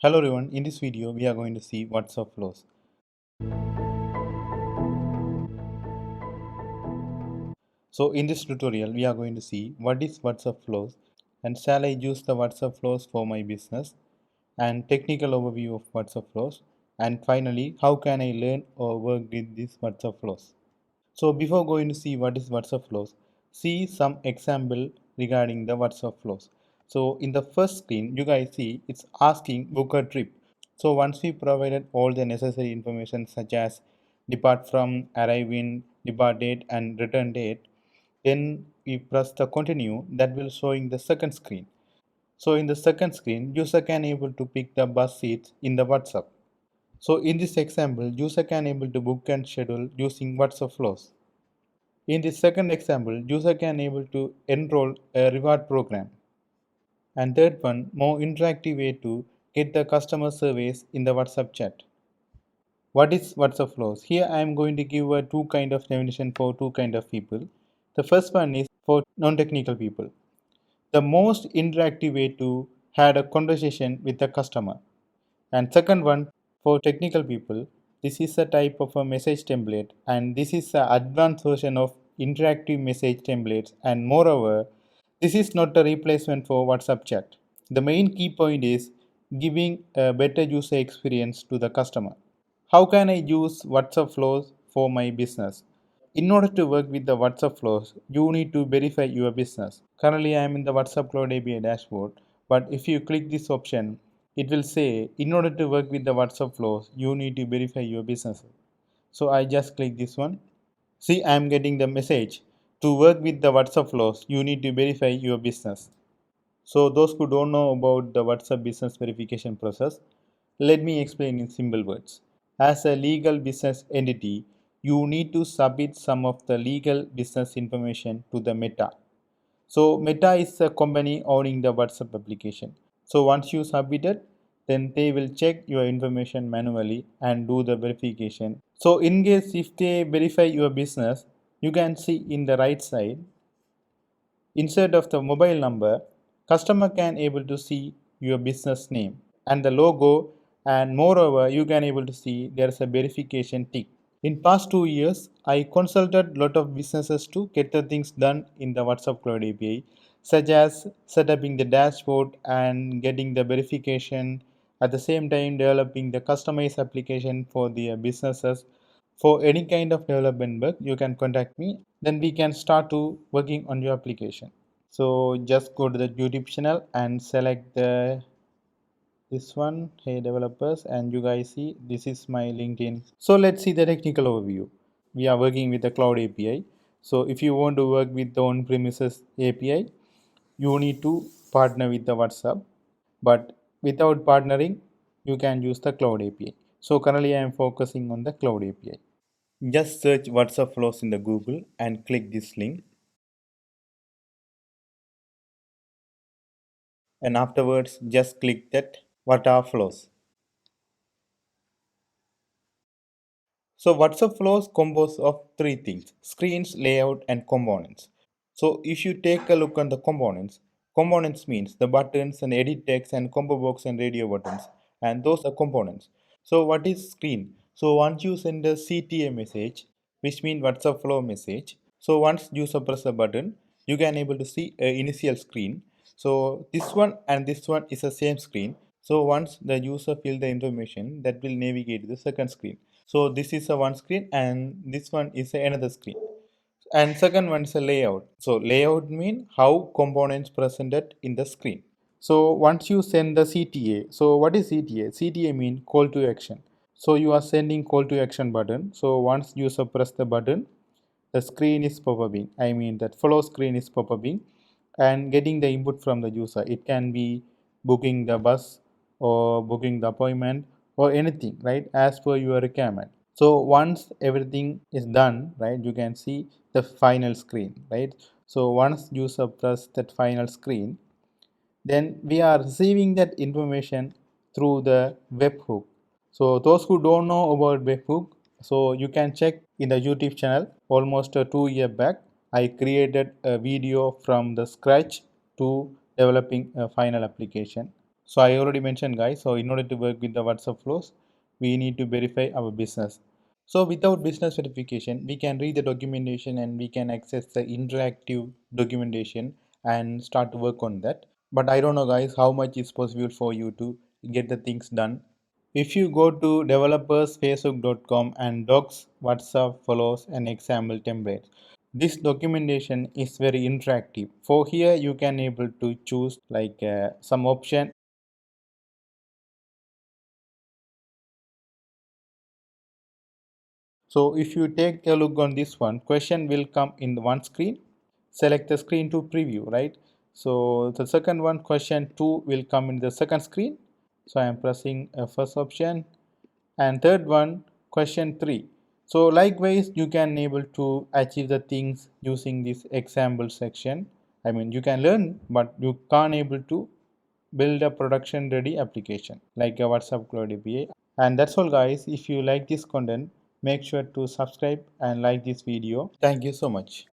Hello everyone, in this video we are going to see WhatsApp flows. So in this tutorial we are going to see what is WhatsApp flows and shall I use the WhatsApp flows for my business and technical overview of WhatsApp flows, and finally how can I learn or work with these WhatsApp flows. So before going to see what is WhatsApp flows, see some example regarding the WhatsApp flows. So in the first screen, you guys see it's asking book a trip. So once we provided all the necessary information such as depart from, arrive in, depart date and return date, then we press the continue, that will show in the second screen. So in the second screen, user can able to pick the bus seats in the WhatsApp. So in this example, user can able to book and schedule using WhatsApp flows. In the second example, user can able to enroll a reward program. And third one, more interactive way to get the customer service in the WhatsApp chat. What is WhatsApp flows? Here I am going to give a two kind of definition for two kind of people. The first one is for non-technical people. The most interactive way to have a conversation with the customer. And second one, for technical people, this is a type of a message template, and this is an advanced version of interactive message templates, and moreover, this is not a replacement for WhatsApp chat. The main key point is giving a better user experience to the customer. How can I use WhatsApp flows for my business? In order to work with the WhatsApp flows, you need to verify your business. Currently, I am in the WhatsApp Cloud API dashboard, but if you click this option, it will say in order to work with the WhatsApp flows, you need to verify your business. So I just click this one. See, I am getting the message. To work with the WhatsApp flows, you need to verify your business. So those who don't know about the WhatsApp business verification process, let me explain in simple words. As a legal business entity, you need to submit some of the legal business information to the Meta. So Meta is a company owning the WhatsApp application. So once you submit it, then they will check your information manually and do the verification. So in case if they verify your business, you can see in the right side, instead of the mobile number, customer can able to see your business name and the logo, and moreover you can able to see there is a verification tick. In past 2 years, I consulted lot of businesses to get the things done in the WhatsApp Cloud API, such as setting the dashboard and getting the verification. At the same time, developing the customized application for the businesses. For any kind of development work, you can contact me. Then we can start to working on your application. So just go to the YouTube channel and select the this one, hey developers, and you guys see this is my LinkedIn. So let's see the technical overview. We are working with the cloud API. So if you want to work with the on-premises API, you need to partner with the WhatsApp, but without partnering you can use the cloud API. So currently I am focusing on the cloud API. Just search WhatsApp flows in the Google and click this link, and afterwards just click that what are flows. So WhatsApp flows compose of three things: screens, layout, and components. So if you take a look on the components, components means the buttons and edit text and combo box and radio buttons, and those are components. So what is screen? So once you send a CTA message, which means WhatsApp flow message. So once user press a button, you can able to see a initial screen. So this one and this one is the same screen. So once the user fill the information, that will navigate to the second screen. So this is a one screen and this one is another screen. And second one is a layout. So layout mean how components presented in the screen. So once you send the CTA, so what is CTA? CTA mean call to action. So you are sending call to action button. So once user press the button, the screen is pop-uping. I mean that flow screen is pop-uping and getting the input from the user. It can be booking the bus or booking the appointment or anything, right, as per your requirement. So once everything is done, right, you can see the final screen, right? So once user press that final screen, then we are receiving that information through the webhook. So those who don't know about webhook, so you can check in the YouTube channel. Almost 2 years back, I created a video from the scratch to developing a final application. So I already mentioned guys, so in order to work with the WhatsApp flows, we need to verify our business. So without business verification, we can read the documentation and we can access the interactive documentation and start to work on that. But I don't know guys how much is possible for you to get the things done. If you go to developersfacebook.com and docs, WhatsApp follows and example templates. This documentation is very interactive. For here you can able to choose like some option. So if you take a look on this one, question will come in the one screen. Select the screen to preview, right? So the second one, question 2 will come in the second screen. So I am pressing a first option, and third one, question 3. So likewise, you can able to achieve the things using this example section. I mean, you can learn, but you can't able to build a production ready application like a WhatsApp Cloud API. And that's all guys. If you like this content, make sure to subscribe and like this video. Thank you so much.